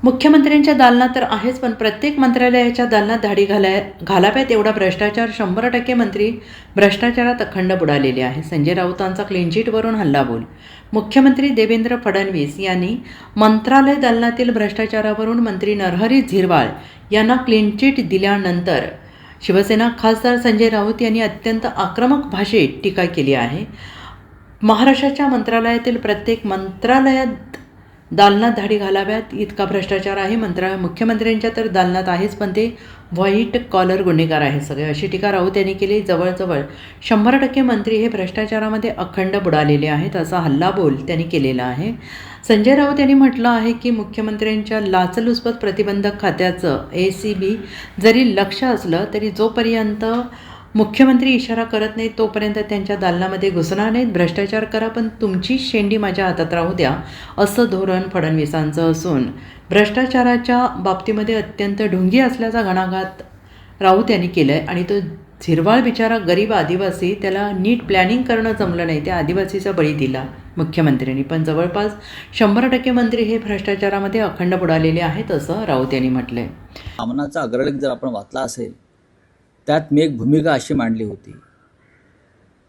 मुख्यमंत्र्यांच्या दालनात तर आहेच, पण प्रत्येक मंत्रालयाच्या दालनात धाडी घालाव्यात एवढा भ्रष्टाचार 100% मंत्री भ्रष्टाचारात अखंड बुडालेले आहे. संजय राऊतांचा क्लीन चिटवरून हल्लाबोल. मुख्यमंत्री देवेंद्र फडणवीस यांनी मंत्रालय दालनातील भ्रष्टाचारावरून मंत्री नरहरी झिरवाळ यांना क्लीन चिट दिल्यानंतर शिवसेना खासदार संजय राऊत यांनी अत्यंत आक्रमक भाषेत टीका केली आहे. महाराष्ट्राच्या मंत्रालयातील प्रत्येक मंत्रालयात दालनात धाडी घालाव्यात इतका भ्रष्टाचार आहे. मुख्यमंत्र्यांच्या तर दालनात आहेच, पण ते व्हाईट कॉलर गुन्हेगार आहे सगळे, अशी टीका राऊत यांनी केली. जवळजवळ 100% मंत्री हे भ्रष्टाचारामध्ये अखंड बुडालेले आहेत असा हल्लाबोल त्यांनी केलेला आहे. संजय राऊत यांनी म्हटलं आहे की मुख्यमंत्र्यांच्या लाचलुचपत प्रतिबंधक खात्याचं ACB जरी लक्ष असलं तरी जोपर्यंत मुख्यमंत्री इशारा करत नाहीत तोपर्यंत त्यांच्या दालनामध्ये घुसणार नाहीत. भ्रष्टाचार करा पण तुमची शेंडी माझ्या हातात राहू द्या असं धोरण फडणवीसांचं असून भ्रष्टाचाराच्या बाबतीमध्ये अत्यंत ढुंगी असल्याचा घणाघात राऊत यांनी केलं आहे. आणि तो झिरवाळ बिचारा गरीब आदिवासी, त्याला नीट प्लॅनिंग करणं जमलं नाही, त्या आदिवासीचा बळी दिला मुख्यमंत्र्यांनी. पण जवळपास 100% मंत्री हे भ्रष्टाचारामध्ये अखंड बुडालेले आहेत असं राऊत यांनी म्हटलं आहे. सामनाचा अग्रलेख जर आपण वाचला असेल त्यात मी एक भूमिका अशी मांडली होती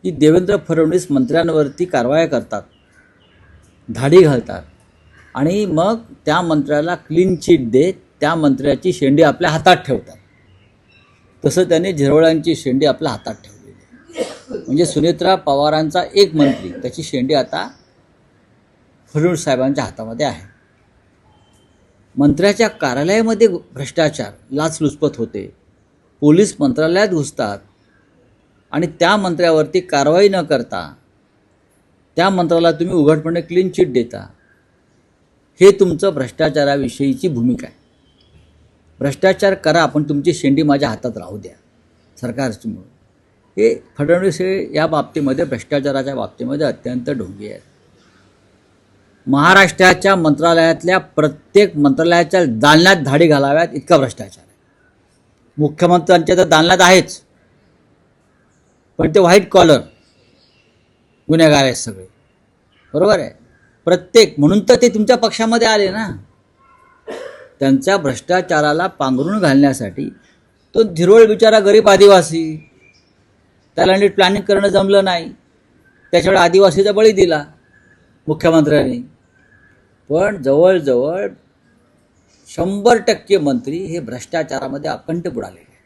की देवेंद्र फडणवीस मंत्र्यांवरती कारवाया करतात, धाडी घालतात आणि मग त्या मंत्र्याला क्लीन चिट देत त्या मंत्र्याची शेंडी आपल्या हातात ठेवतात. तसं त्यांनी झिरवाळांची शेंडी आपल्या हातात ठेवलेली. म्हणजे सुनेत्रा पवारांचा एक मंत्री, त्याची शेंडी आता फडणवीस साहेबांच्या हातामध्ये आहे. मंत्र्याच्या कार्यालयामध्ये भ्रष्टाचार, लाचलुचपत होते, पोलीस मंत्रालयात घुसतात आणि त्या मंत्र्यावरती कारवाई न करता त्या मंत्र्याला तुम्ही उघडपणे क्लीन चिट देता. हे तुमचं भ्रष्टाचाराविषयीची भूमिका आहे. भ्रष्टाचार करा पण तुमची शेंडी माझ्या हातात राहू द्या सरकारची. म्हणून हे फडणवीस हे या बाबतीमध्ये भ्रष्टाचाराच्या बाबतीमध्ये अत्यंत ढोंगी आहेत. महाराष्ट्राच्या मंत्रालयातल्या प्रत्येक मंत्रालयाच्या दालनात धाडी घालाव्यात इतका भ्रष्टाचार आहे. मुख्यमंत्र्यांच्या तर दालनात आहेच, पण ते व्हाईट कॉलर गुन्हेगार आहेत सगळे, बरोबर आहे. प्रत्येक, म्हणून तर ते तुमच्या पक्षामध्ये आले ना. त्यांच्या भ्रष्टाचाराला पांघरून घालण्यासाठी तो झिरवळ बिचारा गरीब आदिवासी, त्याला नीट प्लॅनिंग करणं जमलं नाही, त्याच्याकडे आदिवासीचा बळी दिला मुख्यमंत्र्यांनी. पण जवळजवळ 100% मंत्री हे भ्रष्टाचारामध्ये अखंड बुडालेले आहे.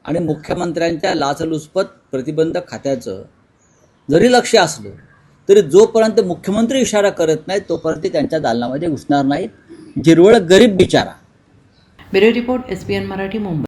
आणि मुख्यमंत्र्यांच्या लाचलुचपत प्रतिबंधक खात्याचं जरी लक्ष असलं तरी जोपर्यंत मुख्यमंत्री इशारा करत नाहीत तोपर्यंत त्यांच्या दालनामध्ये घुसणार नाहीत. झिरवळ गरीब बिचारा. Bureau report SBN Marathi, Mumbai.